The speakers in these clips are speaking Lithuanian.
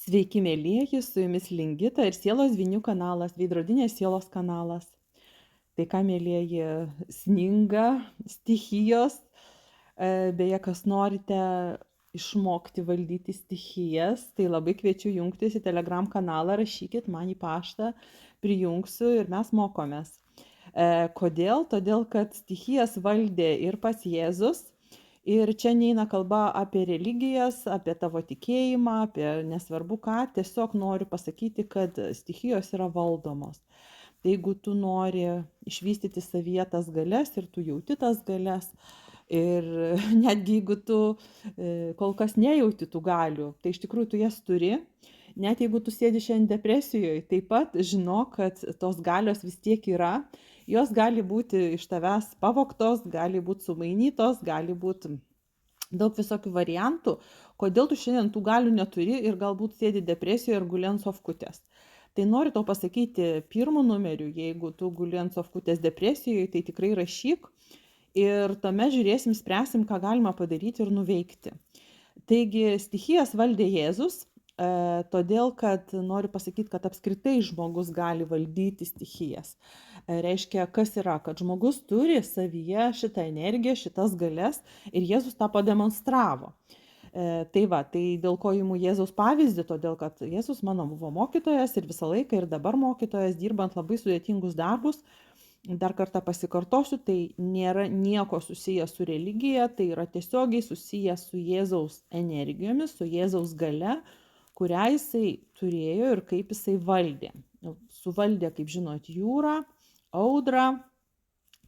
Sveiki, mėlyjeji, su jumis Lingita ir Sielos dvynių kanalas, veidrodinės sielos kanalas. Tai ką, mėlyjeji, sninga, stichijos, beje, kas norite išmokti valdyti stichijas, tai labai kviečiu jungtis į Telegram kanalą, rašykit man į paštą, prijungsiu ir mes mokomės. Kodėl? Todėl, kad stichijas valdė ir pats Jėzus. Ir čia neina kalba apie religijas, apie tavo tikėjimą, apie nesvarbu ką, tiesiog noriu pasakyti, kad stichijos yra valdomos. Tai jeigu tu nori išvystyti savyje tas galias ir tu jauti tas galias, ir netgi jeigu tu kol kas nejauti tų galių, tai iš tikrųjų tu jas turi. Net jeigu tu sėdi šiandien depresijoje, taip pat žinok, kad tos galios vis tiek yra. Jos gali būti iš tavęs pavogtos, gali būti sumainytos, gali būti daug visokių variantų, kodėl tu šiandien tų galių neturi ir galbūt sėdi depresijoje ir guli ant sofkutės. Tai noriu tau pasakyti pirmu numeriu, jeigu tu guli ant sofkutės depresijoje, tai tikrai rašyk ir tuomet žiūrėsim, spręsim, ką galima padaryti ir nuveikti. Taigi stichijas valdė Jėzus, todėl, kad noriu pasakyti, kad apskritai žmogus gali valdyti stichijas. Reiškia, kas yra, kad žmogus turi savyje šitą energiją, šitas galias ir Jėzus tą pademonstravo. Tai va, tai dėl ko imu Jėzaus pavyzdį, todėl kad Jėzus mano buvo mokytojas ir visą laiką ir dabar mokytojas, dirbant labai sudėtingus darbus. Dar kartą pasikartosiu, tai nėra nieko susijęs su religija, tai yra tiesiogiai susijęs su Jėzaus energijomis, su Jėzaus gale, kurią jisai turėjo ir kaip jisai valdė. Suvaldė, kaip žinot, jūrą, audrą.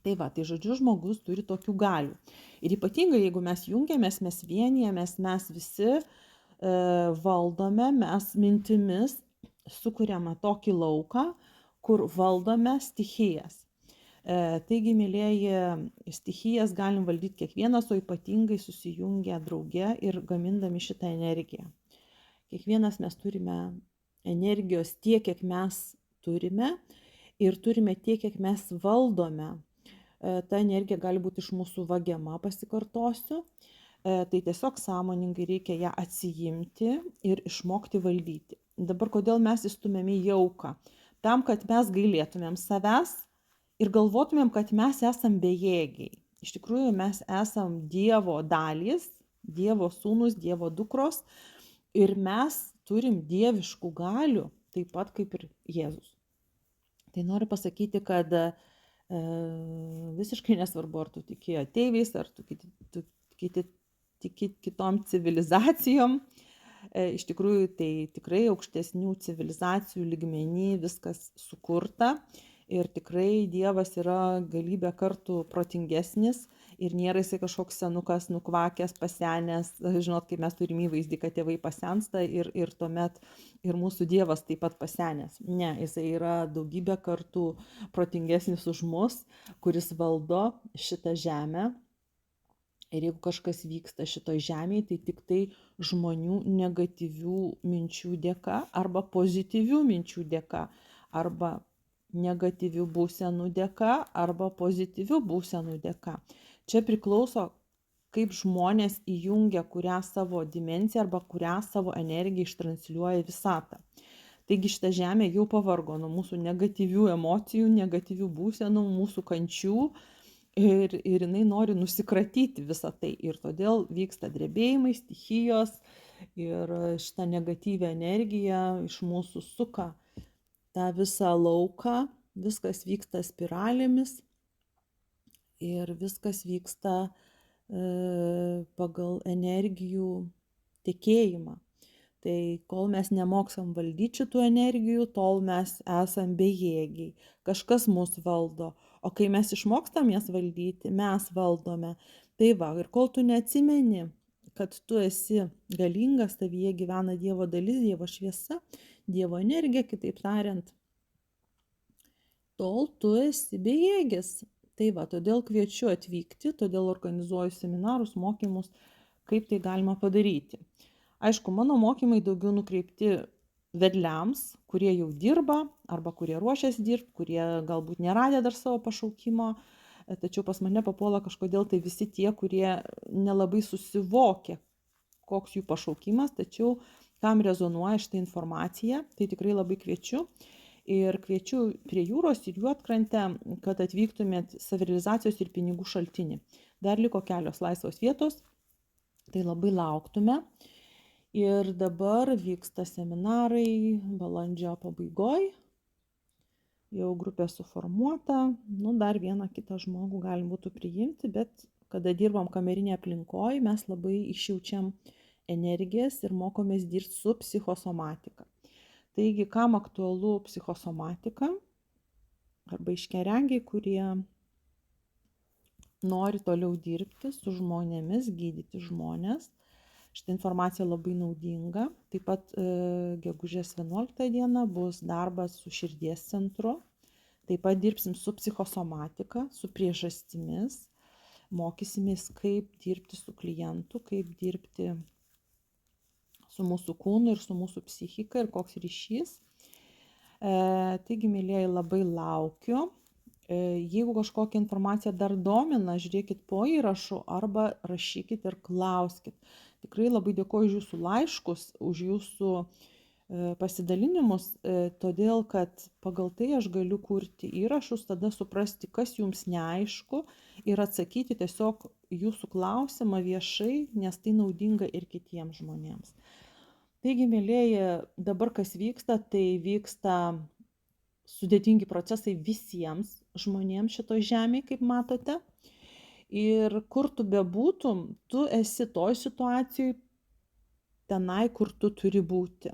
Tai va, tai žodžiu, žmogus turi tokių galių. Ir ypatingai, jeigu mes jungiamės, mes vienijamės, mes visi valdome, mes mintimis sukuriame tokį lauką, kur valdome stichijas. Taigi, mėlyjeji, stichijas galim valdyti kiekvienas, o ypatingai susijungę drauge ir gamindami šitą energiją. Kiekvienas mes turime energijos tiek, kiek mes turime ir turime tiek, kiek mes valdome. Ta energija gali būti iš mūsų vagiama, pasikartosiu. Tai tiesiog sąmoningai reikia ją atsijimti ir išmokti valdyti. Dabar kodėl mes įstumėme į jauką? Tam, kad mes gailėtumėm savęs ir galvotumėm, kad mes esam bejėgiai. Iš tikrųjų, mes esam Dievo dalys, Dievo sūnus, Dievo dukros. Ir mes turim dieviškų galių, taip pat kaip ir Jėzus. Tai noriu pasakyti, kad visiškai nesvarbu, ar tu tiki ateiviais, ar tu tiki kitom civilizacijom. Iš tikrųjų, tai tikrai aukštesnių civilizacijų lygmenį viskas sukurta. Ir tikrai Dievas yra galybę kartų protingesnis ir nėra jisai kažkoks senukas, nukvakęs, pasenęs. Žinot, kaip mes turim įvaizdį, kad tėvai pasensta ir tuomet ir mūsų Dievas taip pat pasenęs. Ne, jisai yra daugybę kartų protingesnis už mus, kuris valdo šitą žemę. Ir jeigu kažkas vyksta šitoj žemėje, tai tik tai žmonių negatyvių minčių dėka arba pozityvių minčių dėka, arba negatyvių būsenų dėka arba pozityvių būsenų dėka. Čia priklauso, kaip žmonės įjungia kurią savo dimensiją arba kurią savo energiją ištransliuoja visatą. Taigi šitą žemę jau pavargo nuo mūsų negatyvių emocijų, negatyvių būsenų, mūsų kančių ir jinai nori nusikratyti visą tai. Ir todėl vyksta drebėjimai, stichijos ir šitą negatyvią energiją iš mūsų suka tą visą lauką, viskas vyksta spiralėmis ir viskas vyksta pagal energijų tekėjimą. Tai kol mes nemoksam valdyti šitų energijų, tol mes esam bejėgiai. Kažkas mus valdo, o kai mes išmokstam jas valdyti, mes valdome. Tai va, ir kol tu neatsimeni, kad tu esi galingas, tavyje gyvena Dievo dalis, Dievo šviesa, Dievo energija, kitaip tariant, tol tu esi bejėgis. Tai va, todėl kviečiu atvykti, todėl organizuoju seminarus, mokymus, kaip tai galima padaryti. Aišku, mano mokymai daugiau nukreipti vedliams, kurie jau dirba arba kurie ruošiasi dirbti, kurie galbūt neradė dar savo pašaukimo, tačiau pas mane papuola kažkodėl tai visi tie, kurie nelabai susivokia, koks jų pašaukimas, tačiau kam rezonuoja šitą informaciją, tai tikrai labai kviečiu. Ir kviečiu prie jūros ir juodkrantę, kad atvyktumėt savirealizacijos ir pinigų šaltinį. Dar liko kelios laisvos vietos, tai labai lauktume. Ir dabar vyksta seminarai balandžio pabaigoj. Jau grupė suformuota, dar vieną kitą žmogų galim būtų priimti, bet kada dirbam kamerinėje aplinkoje, mes labai išjaučiam energijas ir mokomės dirbti su psichosomatika. Taigi, kam aktualu psichosomatika, arba aiškiaregiai, kurie nori toliau dirbti su žmonėmis, gydyti žmonės. Šitą informaciją labai naudinga. Taip pat gegužės 11 dieną bus darbas su širdies centru. Taip pat dirbsim su psichosomatika, su priežastimis. Mokysimės, kaip dirbti su klientu, kaip dirbti su mūsų kūnu ir su mūsų psichika ir koks ryšys. Taigi, mėlyjeji, labai laukiu. Jeigu kažkokia informacija dar domina, žiūrėkit po įrašu arba rašykit ir klauskit. Tikrai labai dėkoju už jūsų laiškus, už jūsų pasidalinimus, todėl kad pagal tai aš galiu kurti įrašus, tada suprasti, kas jums neaišku ir atsakyti tiesiog jūsų klausimą viešai, nes tai naudinga ir kitiems žmonėms. Taigi, mėlyjeji, dabar kas vyksta, tai vyksta sudėtingi procesai visiems žmonėms šitoj žemėje, kaip matote. Ir kur tu bebūtum, tu esi toj situacijoj tenai, kur tu turi būti.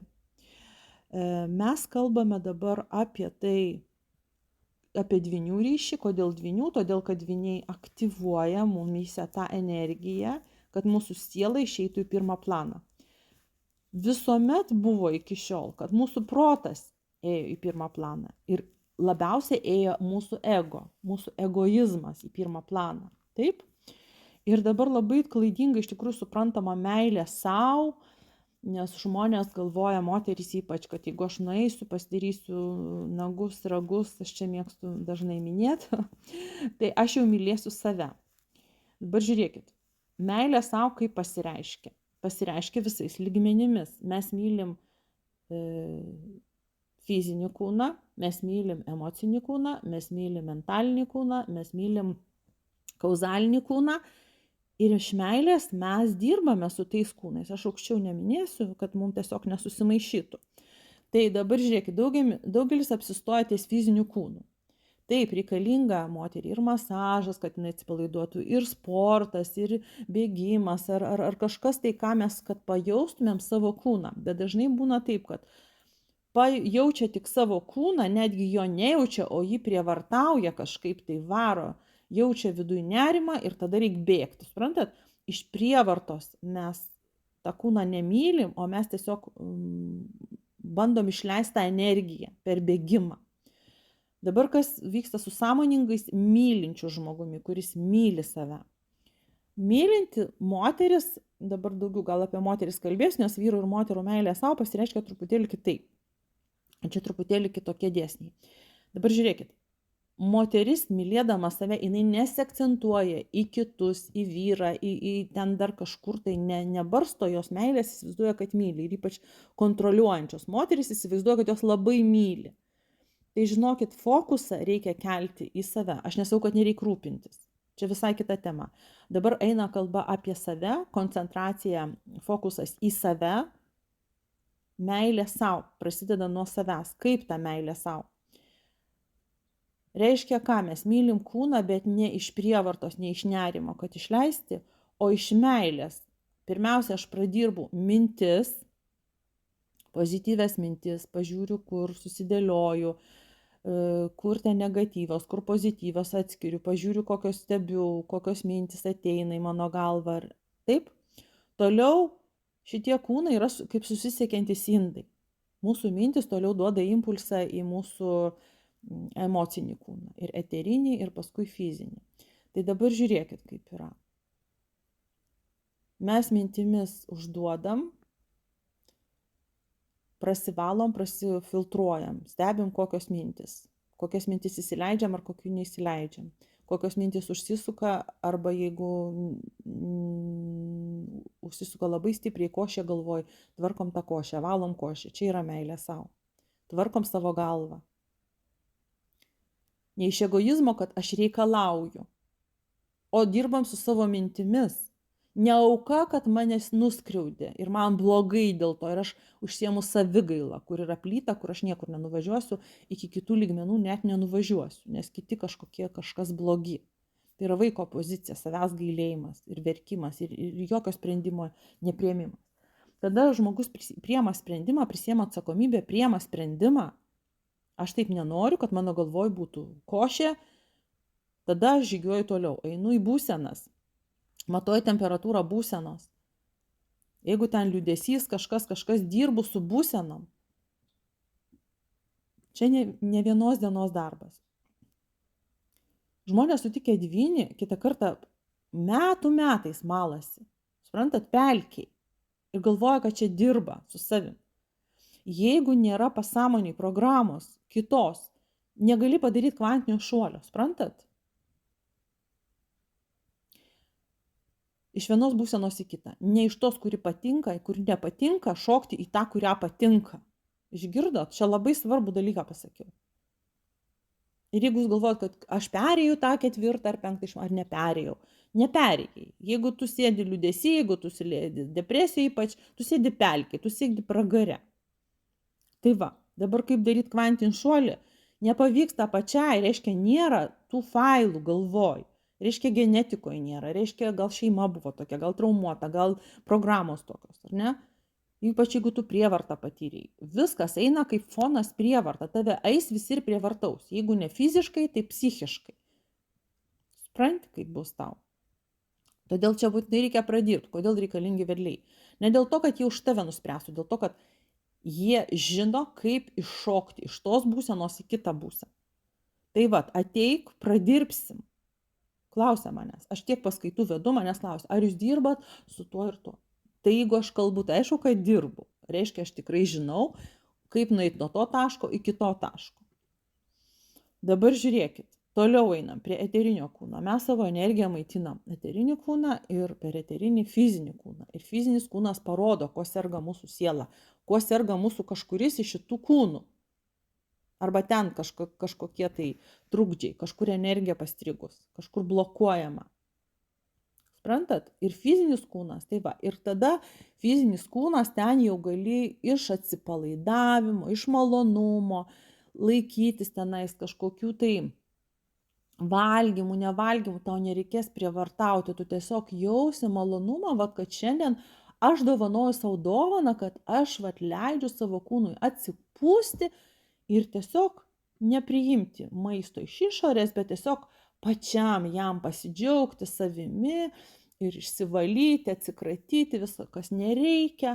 Mes kalbame dabar apie tai, apie dvynių ryšį. Kodėl dvynių? Todėl, kad dvyniai aktyvuoja mumyse tą energiją, kad mūsų siela išeitų į pirmą planą. Visuomet buvo iki šiol, kad mūsų protas ėjo į pirmą planą ir labiausiai ėjo mūsų ego, mūsų egoizmas į pirmą planą. Taip? Ir dabar labai klaidingai iš tikrųjų suprantama meilė sau, nes žmonės galvoja, moterys ypač, kad jeigu aš nueisiu, pasidarysiu nagus, ragus, aš čia mėgstu dažnai minėti, tai aš jau mylėsiu save. Dabar žiūrėkit, meilė sau kaip pasireiškia? Pasireiškia visais lygmenimis. Mes mylim fizinį kūną, mes mylim emocinį kūną, mes mylim mentalinį kūną, mes mylim kauzalinį kūną ir iš meilės mes dirbame su tais kūnais. Aš aukščiau neminėsiu, kad mums tiesiog nesusimaišytų. Tai dabar žiūrėkit, daugelis apsistoja ties fiziniu kūnu. Taip, reikalinga moteriai ir masažas, kad jinai atsipalaiduotų, ir sportas, ir bėgimas, ar kažkas tai, ką mes, kad pajaustumėm savo kūną. Bet dažnai būna taip, kad jaučia tik savo kūną, netgi jo nejaučia, o jį prievartauja kažkaip tai varo, jaučia viduje nerimą ir tada reikia bėgti. Suprantat, iš prievartos mes tą kūną nemylim, o mes tiesiog bandom išleisti tą energiją per bėgimą. Dabar kas vyksta su sąmoningais mylinčiu žmogumi, kuris myli save. Mylinti moteris, dabar daugiau gal apie moteris kalbėsiu, nes vyrų ir moterų meilė savo pasireiškia truputėlį kitaip. Čia truputėlį kitokie dėsniai. Dabar žiūrėkit. Moteris, mylėdama save, jinai nesiakcentuoja į kitus, į vyrą, į ten dar kažkur, tai nebarsto jos meilės, įsivaizduoja, kad myli. Ir ypač kontroliuojančios moteris įsivaizduoja, kad jos labai myli. Tai žinokit, fokusą reikia kelti į save. Aš nesakau, kad nereikia rūpintis. Čia visai kita tema. Dabar eina kalba apie save, koncentracija, fokusas į save, meilė sau, prasideda nuo savęs. Kaip ta meilė sau? Reiškia, ką mes mylim kūną, bet ne iš prievartos, ne iš nerimo, kad išleisti, o iš meilės. Pirmiausia, aš pradirbu mintis, pozityvias mintis, pažiūriu, kur susidėlioju, kur ten negatyvios, kur pozityvios atskiriu, pažiūriu, kokios stebiu, kokios mintis ateina į mano galvą. Taip? Toliau šitie kūnai yra kaip susisiekiantys indai. Mūsų mintis toliau duoda impulsą į mūsų emocinį kūną. Ir eterinį, ir paskui fizinį. Tai dabar žiūrėkit, kaip yra. Mes mintimis užduodam, prasivalom, prasifiltruojam, stebim kokios mintis įsileidžiam ar kokių neįsileidžiam, kokios mintis užsisuka arba jeigu užsisuka labai stipriai košė galvoj, tvarkom tą košę, valom košę, čia yra meilė savo. Tvarkom savo galvą. Ne iš egoizmo, kad aš reikalauju, o dirbam su savo mintimis. Ne auka, kad manęs nuskriaudė ir man blogai dėl to ir aš užsiemu savigailą, kur yra plyta, kur aš niekur nenuvažiuosiu, iki kitų lygmenų net nenuvažiuosiu, nes kiti kažkas blogi. Tai yra vaiko pozicija, savęs gailėjimas ir verkimas ir jokio sprendimo nepriėmimas. Tada žmogus priema sprendimą, prisiema atsakomybę, priema sprendimą. Aš taip nenoriu, kad mano galvoj būtų košė, tada aš žygiuoju toliau, einu į būsenas, matuoju temperatūrą būsenos. Jeigu ten liūdesys, kažkas dirbu su būsenom, čia ne vienos dienos darbas. Žmonės sutikę dvynį kitą kartą metais malasi, suprantat, pelkiai, ir galvoja, kad čia dirba su savim. Jeigu nėra pasąmoniai programos kitos, negali padaryti kvantinio šuolio, suprantat? Iš vienos būsenos į kitą. Ne iš tos, kuri patinka, kuri nepatinka, šokti į tą, kurią patinka. Išgirdot? Čia labai svarbų dalyką pasakiau. Ir jeigu jūs galvojat, kad aš perėjau tą 4. ar 5. ar neperėjau, neperėjai. Jeigu tu sėdi liūdesy, jeigu tu sėdi depresijoje ypač, tu sėdi pelkėj, tu sėdi pragare. Tai va, dabar kaip daryti kvantinį šuolį, nepavyksta pačiai, reiškia nėra tų failų galvoj, reiškia genetikoje nėra, reiškia gal šeima buvo tokia, gal traumuota, gal programos tokios, ar ne? Ypač jeigu tu prievartą patyrei. Viskas eina kaip fonas prievarta, tave eis visi ir prievartaus, jeigu ne fiziškai, tai psichiškai. Supranti, kaip bus tau. Todėl čia būtinai reikia pradirbti, kodėl reikalingi vedliai. Ne dėl to, kad jie už tave nuspręstų, dėl to, kad jie žino, kaip iššokti iš tos būsenos į kitą būseną. Tai va, ateik, pradirbsim. Klausia manęs, aš tiek paskaitų vedu, manęs klausia, ar jūs dirbat su tuo ir tuo. Tai jeigu aš kalbu, tai aišku, kad dirbu. Reiškia, aš tikrai žinau, kaip nueiti nuo to taško iki to taško. Dabar žiūrėkit, toliau einam prie eterinio kūno. Mes savo energiją maitinam eterinį kūną ir per eterinį fizinį kūną. Ir fizinis kūnas parodo, kuo serga mūsų siela, kuo serga mūsų kažkuris iš šitų kūnų. Arba ten kažkokie tai trukdžiai, kažkur energija pastrigus, kažkur blokuojama. Suprantat? Ir fizinis kūnas, tai va, ir tada fizinis kūnas ten jau gali iš atsipalaidavimo, iš malonumo, laikytis tenais kažkokių tai valgymų, nevalgymų, tau nereikės prievartauti, tu tiesiog jausi malonumą, va, kad šiandien aš dovanoju savo dovaną, kad aš va, leidžiu savo kūnui atsipūsti ir tiesiog nepriimti maisto iš išorės, bet tiesiog pačiam jam pasidžiaugti savimi ir išsivalyti, atsikratyti viso, kas nereikia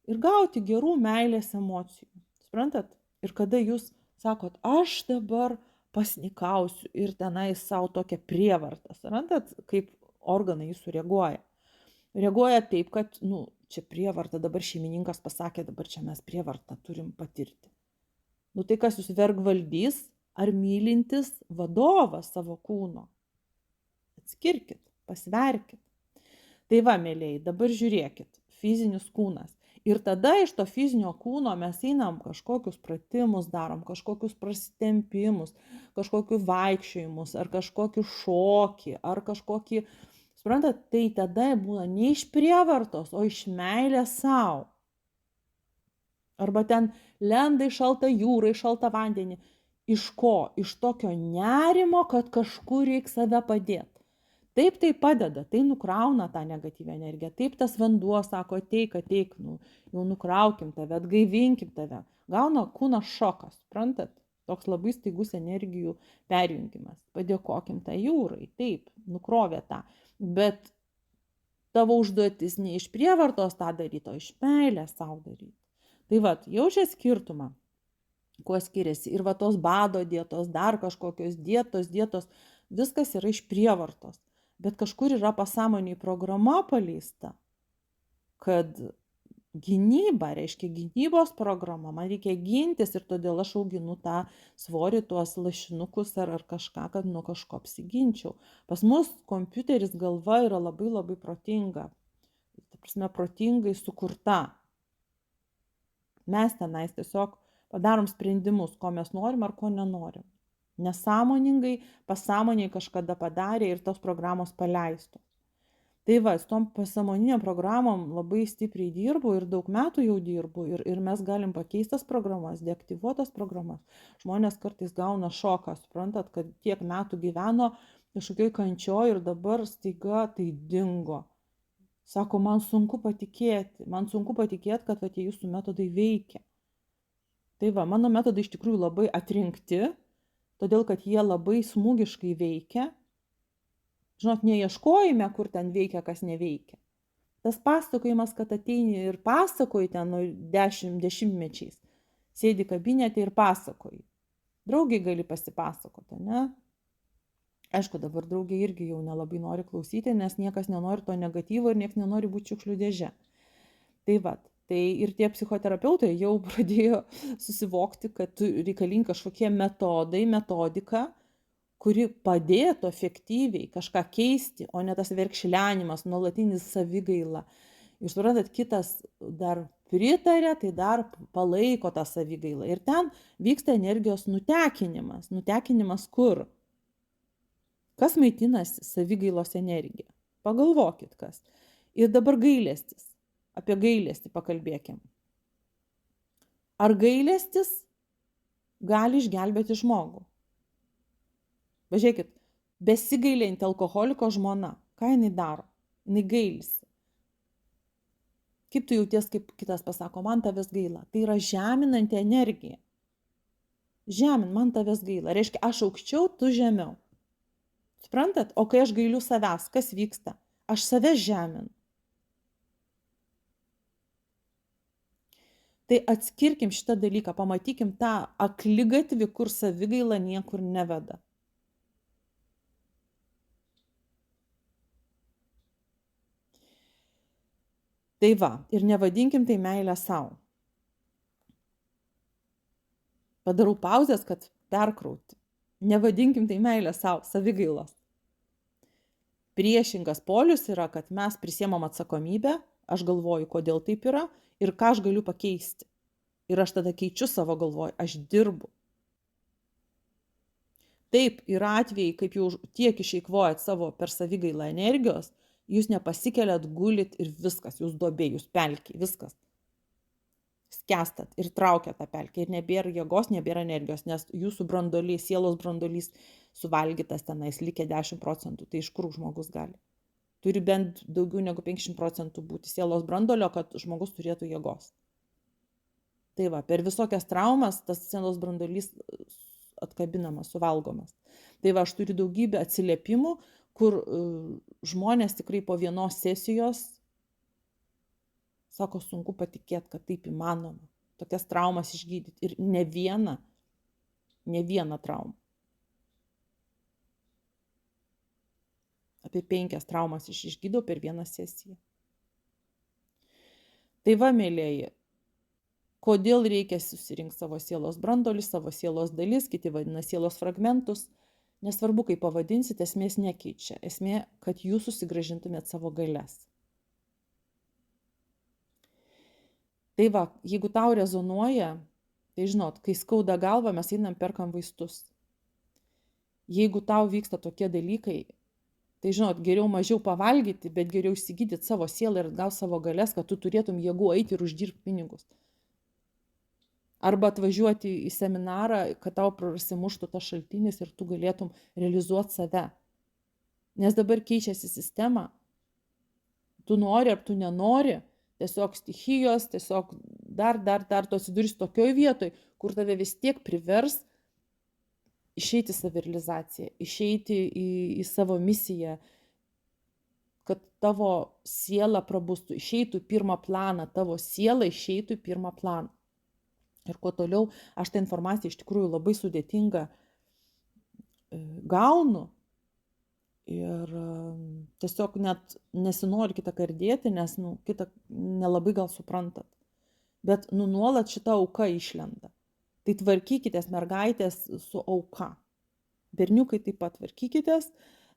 ir gauti gerų meilės emocijų. Suprantat? Ir kada jūs sakot, aš dabar pasnikausiu ir tenai savo tokią prievartą, suprantat, kaip organai jūsų reaguoja. Reaguoja taip, kad, čia prievarta, dabar šeimininkas pasakė, dabar čia mes prievartą turim patirti. Tai kas jūs vergvaldys ar mylintis vadovas savo kūno? Atskirkit, pasverkit. Tai va, mėlėjai, dabar žiūrėkit, fizinis kūnas. Ir tada iš to fizinio kūno mes einam kažkokius pratimus darom, kažkokius prasitempimus, kažkokius vaikščiojimus, ar kažkokį šokį, ar kažkokį, suprantat, tai tada būna ne iš prievartos, o iš meilės savo. Arba ten lenda į šaltą jūrą, į šaltą vandenį. Iš ko? Iš tokio nerimo, kad kažkur reikia save padėti. Taip tai padeda, tai nukrauna tą negatyvę energiją. Taip tas vanduo sako, ateik, jau nukraukim tave, atgaivinkim tave. Gauna kūnas šokas, suprantat? Toks labai staigus energijų perjungimas. Padėkokim tą jūrai, taip, nukrovė tą. Bet tavo užduotis ne iš prievartos tą daryti, o iš meilės savo daryti. Tai va, jaučia skirtumą, kuo skiriasi. Ir va tos bado dietos, dar kažkokios dietos, viskas yra iš prievartos. Bet kažkur yra pasąmoniai programa paleista, kad gynyba, reiškia gynybos programa, man reikia gintis ir todėl aš auginu tą svorį, tuos lašinukus ar kažką, kad nuo kažko apsiginčiau. Pas mus kompiuteris galva yra labai labai protinga. prasme, protingai sukurta. Mes tenais tiesiog padarom sprendimus, ko mes norim ar ko nenorim. Nesąmoningai, pasąmoniai kažkada padarė ir tos programos paleistos. Tai va, su tom pasąmoniniam programom labai stipriai dirbu ir daug metų jau dirbu ir mes galim pakeisti tas programas, deaktyvuotas programas. Žmonės kartais gauna šoką, suprantat, kad tiek metų gyveno kažkokioj kančioj ir dabar staiga tai dingo. Sako, man sunku patikėti, kad va, tie jūsų metodai veikia. Tai va, mano metodai iš tikrųjų labai atrinkti, todėl kad jie labai smūgiškai veikia. Žinot, neieškojime, kur ten veikia, kas neveikia. Tas pasakojimas, kad ateini ir pasakoji ten 10 mečiais, sėdi kabinete ir pasakoji. Draugiai gali pasipasakoti, ne? Aišku, dabar draugiai irgi jau nelabai nori klausyti, nes niekas nenori to negatyvo ir niekas nenori būti šiukšlių dėže. Tai va, tai ir tie psichoterapeutai jau pradėjo susivokti, kad reikalingi kažkokie metodai, metodika, kuri padėtų efektyviai kažką keisti, o ne tas verkšlenimas, nuolatinis savigaila. Jūs suprantat, kitas dar pritarė, tai dar palaiko tą savigailą. Ir ten vyksta energijos nutekinimas. Nutekinimas kur? Kas maitinasi savigailos energiją? Pagalvokit kas. Ir dabar gailestis. Apie gailestį pakalbėkim. Ar gailestis gali išgelbėti žmogų? Važiuokit, besigailinti alkoholiko žmona, ką jinai daro? Jinai gailisi. Kaip tu jauties, kaip kitas pasako, man tavęs gaila. Tai yra žeminanti energija. Man tavęs gaila. Reiškia, aš aukščiau, tu žemiau. Suprantat? O kai aš gailiu savęs, kas vyksta? Aš save žeminu. Tai atskirkim šitą dalyką, pamatykim tą akligatvį, kur savigaila niekur neveda. Tai va, ir nevadinkim tai meilę savo. Padarau pauzės, kad perkrauti. Nevadinkim tai meilę savo, savigailos. Priešingas polius yra, kad mes prisiemam atsakomybę, aš galvoju, kodėl taip yra ir ką aš galiu pakeisti. Ir aš tada keičiu savo galvoju, aš dirbu. Taip, yra atvejai, kaip jau tiek išeikvojat savo per savigailą energijos, jūs nepasikeliat, gulit ir viskas, jūs duobė, jūs pelkiai, viskas. Skęstat ir traukiat tą pelkę ir nebėra jėgos, nebėra energijos, nes jūsų brandolys, sielos brandolys suvalgytas tenais, likę 10%, tai iš kur žmogus gali? Turi bent daugiau negu 50% būti sielos brandolio, kad žmogus turėtų jėgos. Tai va, per visokias traumas tas sielos brandolys atkabinamas, suvalgomas. Tai va, aš turiu daugybę atsiliepimų, kur žmonės tikrai po vienos sesijos sako, sunku patikėti, kad taip įmanoma. Tokias traumas išgydyti. Ir ne vieną traumą. Apie 5 traumas išgydau per vieną sesiją. Tai va, mėlėjai, kodėl reikia susirinkti savo sielos brandolį, savo sielos dalis, kiti vadina sielos fragmentus. Nesvarbu, kaip pavadinsit, esmės nekeičia. Esmė, kad jūs susigrąžintumėt savo galias. Tai va, jeigu tau rezonuoja, tai žinot, kai skauda galva, mes einam perkam vaistus. Jeigu tau vyksta tokie dalykai, tai žinot, geriau mažiau pavalgyti, bet geriau įsigydyti savo sielą ir atgauti savo galias, kad tu turėtum jėgų eiti ir uždirbti pinigus. Arba atvažiuoti į seminarą, kad tau prasimuštų tas šaltinis ir tu galėtum realizuoti save. Nes dabar keičiasi sistema. Tu nori ar tu nenori, tiesiog stichijos, tiesiog dar tu atsidursi tokioj vietoj, kur tave vis tiek privers išeiti į savirealizaciją, išeiti į savo misiją, kad tavo siela prabustų, išeitų į pirmą planą, tavo siela išeitų į pirmą planą. Ir kuo toliau, aš tą informaciją iš tikrųjų labai sudėtingą gaunu ir tiesiog net nesinori kitą kardėti, nes kitą nelabai gal suprantat. Bet nuolat šita auka išlenda. Tai tvarkykitės mergaitės su auka. Berniukai taip pat tvarkykitės,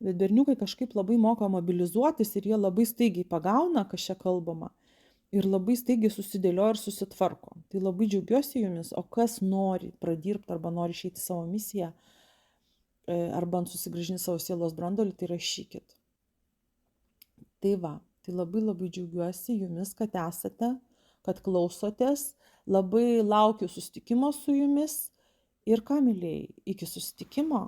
bet berniukai kažkaip labai moka mobilizuotis ir jie labai staigiai pagauna, kas čia kalbama, ir labai staigiai susidėlioja ir susitvarko. Tai labai džiaugiuosi jumis, o kas nori pradirbti arba nori išeiti savo misiją, arba susigrąžinti savo sielos branduolį, tai rašykit. Tai va, tai labai labai džiaugiuosi jumis, kad esate, kad klausotės, labai laukiu susitikimo su jumis ir ką, mylėjai, iki susitikimo.